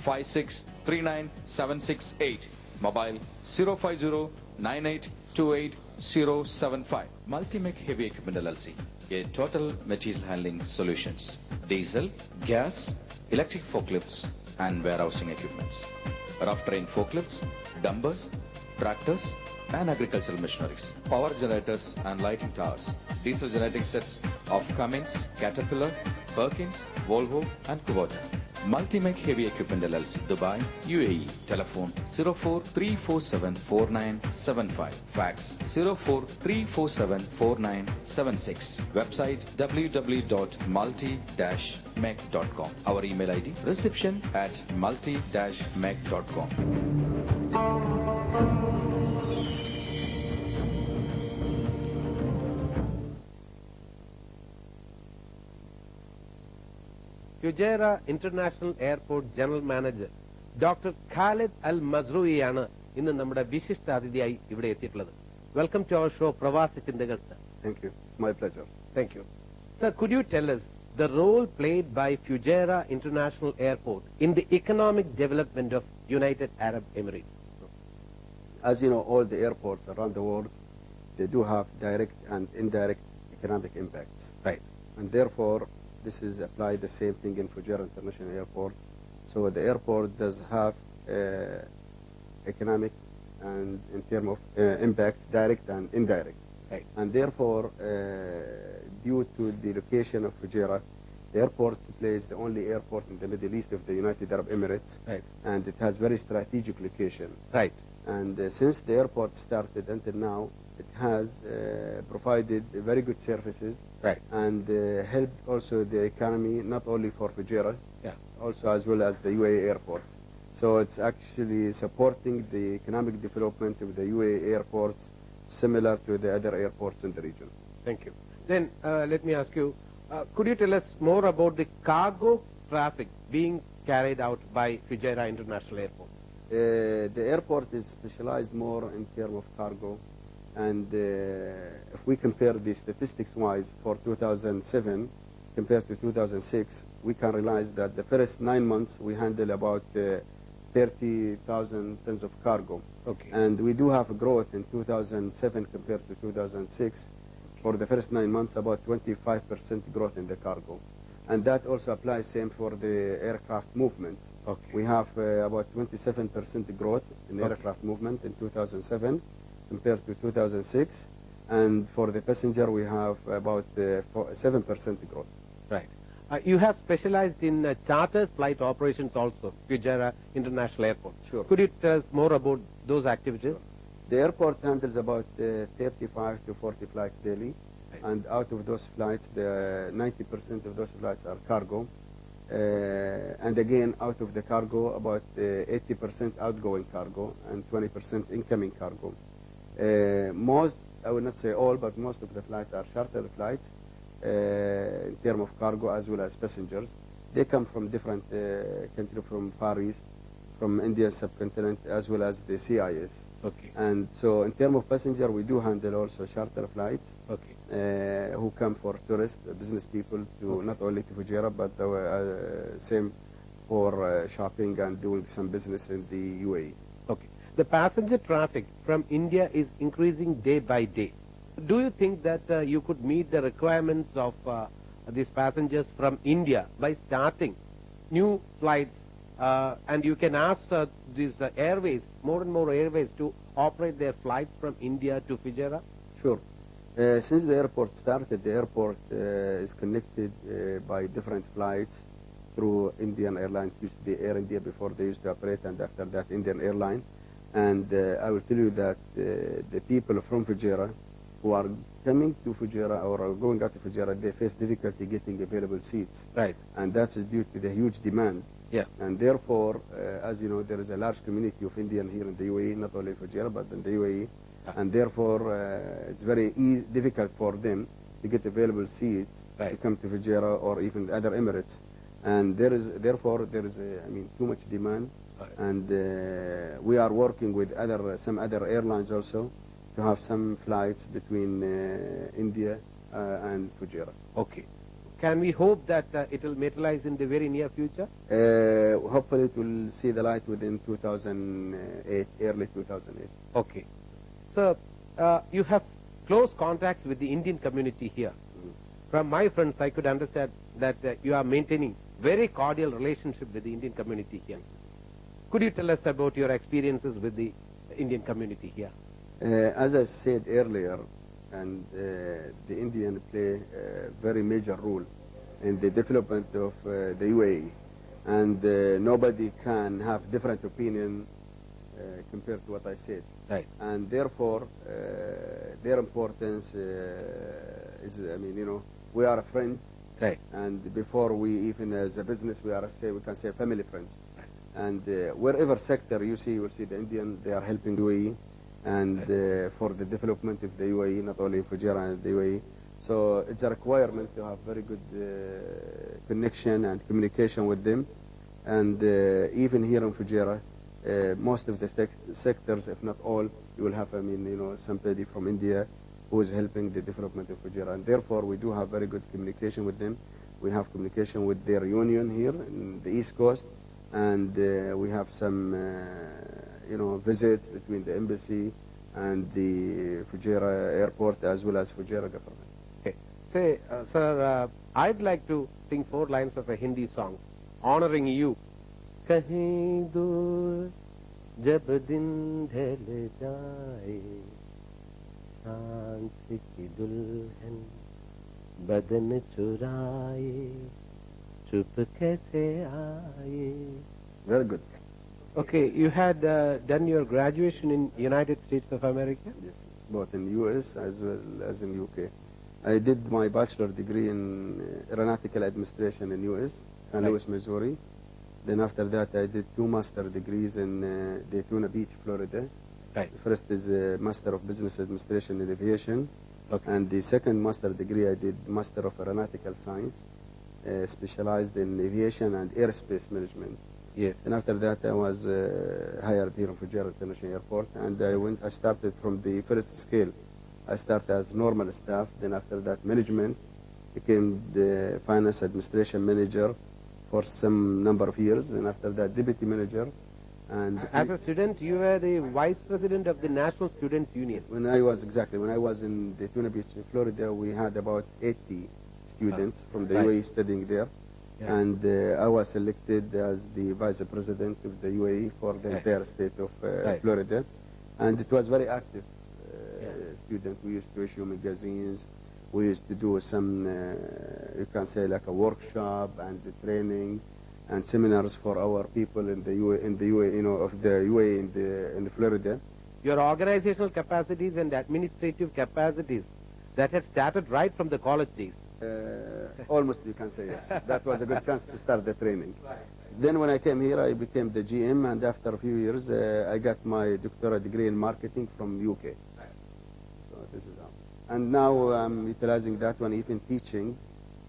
5639 Mobile 05098280075. Multimec Heavy Equipment LLC, a total material handling solutions. Diesel, gas, electric forklifts and warehousing equipments. Rough terrain forklifts, dumpers, tractors and agricultural machineries. Power generators and lighting towers. Diesel generating sets of Cummins, Caterpillar, Perkins, Volvo and Kubota. Multimec Heavy Equipment LLC, Dubai, UAE. Telephone 043474975. Fax 043474976. Website www.multi-mec.com. Our email ID reception@multi-mec.com. Fujairah International Airport General Manager Dr. Khalid Al-Masroui ആണ് ഇന്ന് നമ്മുടെ വിശിഷ്ട അതിഥിയായി ഇവിടെ എത്തിയിട്ടുള്ളത്. Welcome to our show, Pravaasa Chinthakal, sir. Thank you. It's my pleasure. Thank you. Sir, could you tell us the role played by Fujairah International Airport in the economic development of United Arab Emirates? As you know, all the airports around the world, they do have direct and indirect economic impacts. Right. And therefore, this is applied the same thing in Fujairah International Airport. So the airport does have economic and in terms of impacts, direct and indirect. Right. And therefore, due to the location of Fujairah, the airport plays the only airport in the Middle East of the United Arab Emirates. Right. And it has very strategic location. Right. And since the airport started until now, it has provided very good services. Right. And helped also the economy, not only for Fujairah, also as well as the UAE airport. So it's actually supporting the economic development of the UAE airports, similar to the other airports in the region. Thank you. Then let me ask you, could you tell us more about the cargo traffic being carried out by Fujairah International Airport? The airport is specialized more in terms of cargo. And if we compare the statistics-wise for 2007 compared to 2006, we can realize that the first 9 months we handle about 30,000 tons of cargo. Okay. And we do have a growth in 2007 compared to 2006. For the first 9 months, about 25% growth in the cargo. And that also applies same for the aircraft movements. Okay. We have about 27% growth in aircraft movement in 2007 compared to 2006, and for the passenger we have about 7% growth. Right. You have specialized in charter flight operations also, Fujairah International Airport. Sure. Could you tell us more about those activities? Sure. The airport handles about 35 to 40 flights daily, right. And out of those flights, 90% of those flights are cargo. And again, out of the cargo, about 80% outgoing cargo and 20% incoming cargo. Most, I will not say all, but most of the flights are charter flights in terms of cargo as well as passengers. They come from different countries, from Far East, from Indian subcontinent, as well as the CIS. Okay. And so in terms of passenger, we do handle also charter flights. Okay. Who come for tourists, business people, to not only to Fujairah, but same for shopping and doing some business in the UAE. Okay. The passenger traffic from India is increasing day by day. Do you think that you could meet the requirements of these passengers from India by starting new flights, and you can ask these airways, more and more airways, to operate their flights from India to Fujairah? Sure. Since the airport started, the airport is connected by different flights through Indian Airline. It used to be Air India before they used to operate, and after that Indian Airline. And I will tell you that the people from Fujairah who are coming to Fujairah or are going out to Fujairah, they face difficulty getting available seats. Right. And that's due to the huge demand. Yeah. And therefore, as you know, there is a large community of Indian here in the UAE, not only Fujairah, but in the UAE. And therefore, it's very difficult for them to get available seats to come to Fujairah or even the other Emirates. And therefore, there is too much demand. And we are working with some other airlines also to have some flights between India and Fujairah. Okay. can we hope that it will materialize in the very near future? Hopefully it will see the light within 2008, early 2008. Okay. So, you have close contacts with the Indian community here. From my friends, I could understand that you are maintaining very cordial relationship with the Indian community here. Could you tell us about your experiences with the Indian community here? As I said earlier, and the Indian play a very major role in the development of the UAE, and nobody can have different opinion compared to what I said. Right. And therefore, their importance is, I mean, you know, we are friends. Right. And before we even as a business, we can say family friends. Right. And wherever sector you see, you will see the Indian, they are helping UAE, and for the development of the UAE, not only Fujairah and the UAE. So it's a requirement to have very good connection and communication with them. And even here in Fujairah, most of the sectors, if not all, you will have, I mean, you know, somebody from India who is helping the development of Fujairah. And therefore, we do have very good communication with them. We have communication with their union here in the East Coast, and we have some, you know, visits between the embassy and the Fujairah airport as well as Fujairah government. Okay. Say, sir, I'd like to sing 4 lines of a Hindi song honoring you. Kahin dur jab din ढल जाए सांस की दुल्हन बदन चुराए चुप कैसे आए. Very good. Okay, you had done your graduation in United States of America? Yes, both in US as well as in UK. I did my bachelor degree in aeronautical administration in US, St. Louis, Missouri. Then after that, I did 2 master degrees in Daytona Beach, Florida. Right. The first is Master of Business Administration in Aviation. Okay. And the second master degree, I did Master of Aeronautical Science, specialized in aviation and airspace management. Yes. And after that, I was hired here in Fujairah International Airport, and I started from the first scale. I started as normal staff, then after that, management, became the finance administration manager for some number of years, then after that, deputy manager. And as a student, you were the vice president of the National Students Union. When I was in Daytona Beach, Florida, we had about 80 students from the UAE studying there. Yeah. And I was selected as the vice president of the UAE for the entire state of Florida. And it was very active student. We used to issue magazines. We used to do some, you can say, like a workshop and the training and seminars for our people in the UAE, you know, of the UAE in Florida. Your organizational capacities and administrative capacities that had started right from the college days. Almost, you can say, yes. That was a good chance to start the training. Then when I came here, I became the GM, and after a few years, I got my doctorate degree in marketing from UK. So this is how. And now I'm utilizing that one, even teaching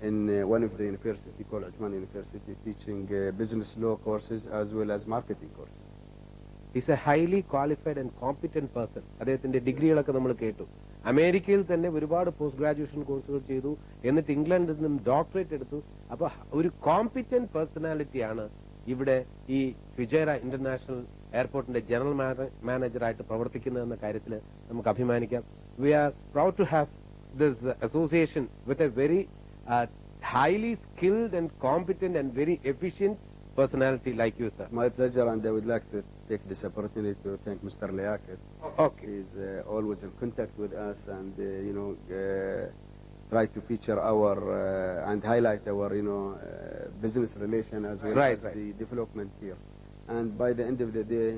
in one of the university, College One University, teaching business law courses as well as marketing courses. He's a highly qualified and competent person. അദ്ദേഹത്തിന്റെ ഡിഗ്രികളൊക്കെ നമ്മൾ കേട്ടു. അമേരിക്കയിൽ തന്നെ ഒരുപാട് post graduation കോഴ്സുകൾ ചെയ്തു, എന്നിട്ട് ഇംഗ്ലണ്ടിൽ നിന്നും ഡോക്ടറേറ്റ് എടുത്തു. അപ്പോൾ ഒരു കോമ്പിറ്റന്റ് പേഴ്സണാലിറ്റിയാണ് ഇവിടെ ഈ ഫുജൈറ ഇന്റർനാഷണൽ എയർപോർട്ടിന്റെ ജനറൽ മാനേജറായിട്ട് പ്രവർത്തിക്കുന്നതെന്ന കാര്യത്തിൽ നമുക്ക് അഭിമാനിക്കാം. We are proud to have this association with a very highly skilled and competent and very efficient personality like you, sir. My pleasure, and I would like to take this opportunity to thank Mr. Liyaquat. Okay. He's always in contact with us, and you know, try to feature our and highlight our, you know, business relation as well as the development here. And by the end of the day,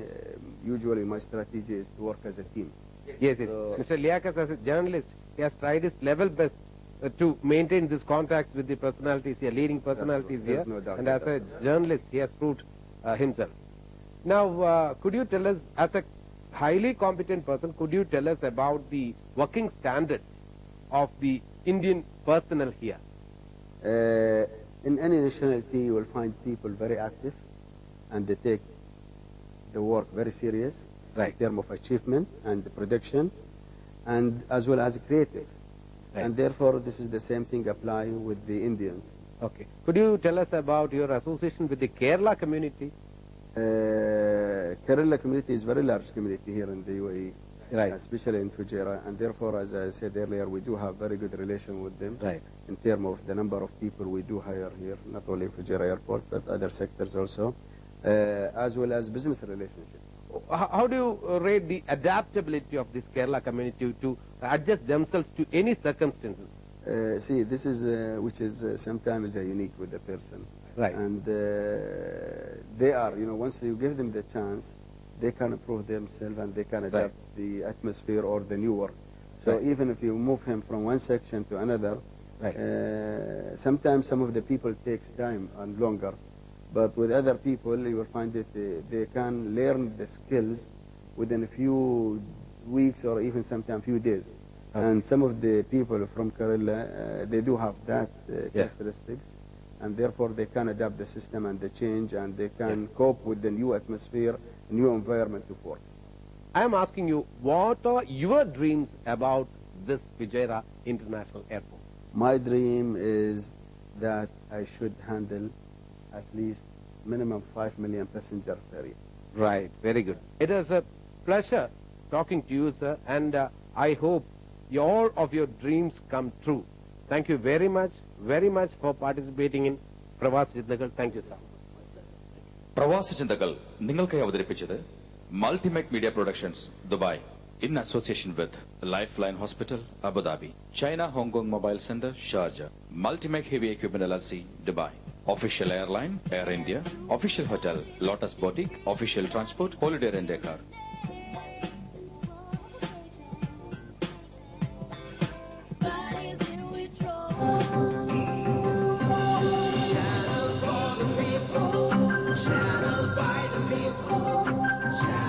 usually my strategy is to work as a team. Yes, yes. So, Mr. Liyaquat, as a journalist, he has tried his level best to maintain these contacts with the personalities here, leading personalities here. No doubt. And as a journalist, he has proved himself. Now, could you tell us, as a highly competent person, could you tell us about the working standards of the Indian personnel here? In any nationality, you will find people very active, and they take the work very serious. In terms of achievement and production, and as well as creative. Right. And therefore, this is the same thing apply with the Indians. Okay. Could you tell us about your association with the Kerala community? Kerala community is very large community here in the UAE, Right. especially in Fujairah, and therefore, as I said earlier, we do have very good relation with them. Right. In terms of the number of people we do hire here, not only Fujairah Airport, but other sectors also, as well as business relationship. How do you rate the adaptability of this Kerala community to adjust themselves to any circumstances? See, this is which is sometimes unique with the person. Right. And they are, once you give them the chance, they can improve themselves and they can adapt the atmosphere or the new work. So Right. even if you move him from one section to another, Right. sometimes some of the people takes time and longer. But with other people, you will find that they can learn the skills within a few weeks or even sometimes few days. Okay. And some of the people from Kerala, they do have that Yes. characteristics, and therefore they can adapt the system and the change, and they can cope with the new atmosphere, new environment of work. I am asking you, what are your dreams about this Fujairah International Airport? My dream is that I should handle at least minimum 5 million passengers per year. Right, very good. It is a pleasure talking to you, sir, and I hope all of your dreams come true. Thank you very much for participating in Pravaasa Chinthakal. Thank you, sir. പ്രവാസ ചിന്തകൾ നിങ്ങൾക്കായി അവതരിപ്പിച്ചത് Multimec Media Productions Dubai in association with Lifeline Hospital, Abu Dhabi, China Hong Kong Mobile Center, Sharjah, Multimec Heavy Equipment LLC, Dubai, Official Airline, Air India, Official Hotel, Lotus Boutique, Official Transport, Holiday Rent a Car. Channel by the people. Channel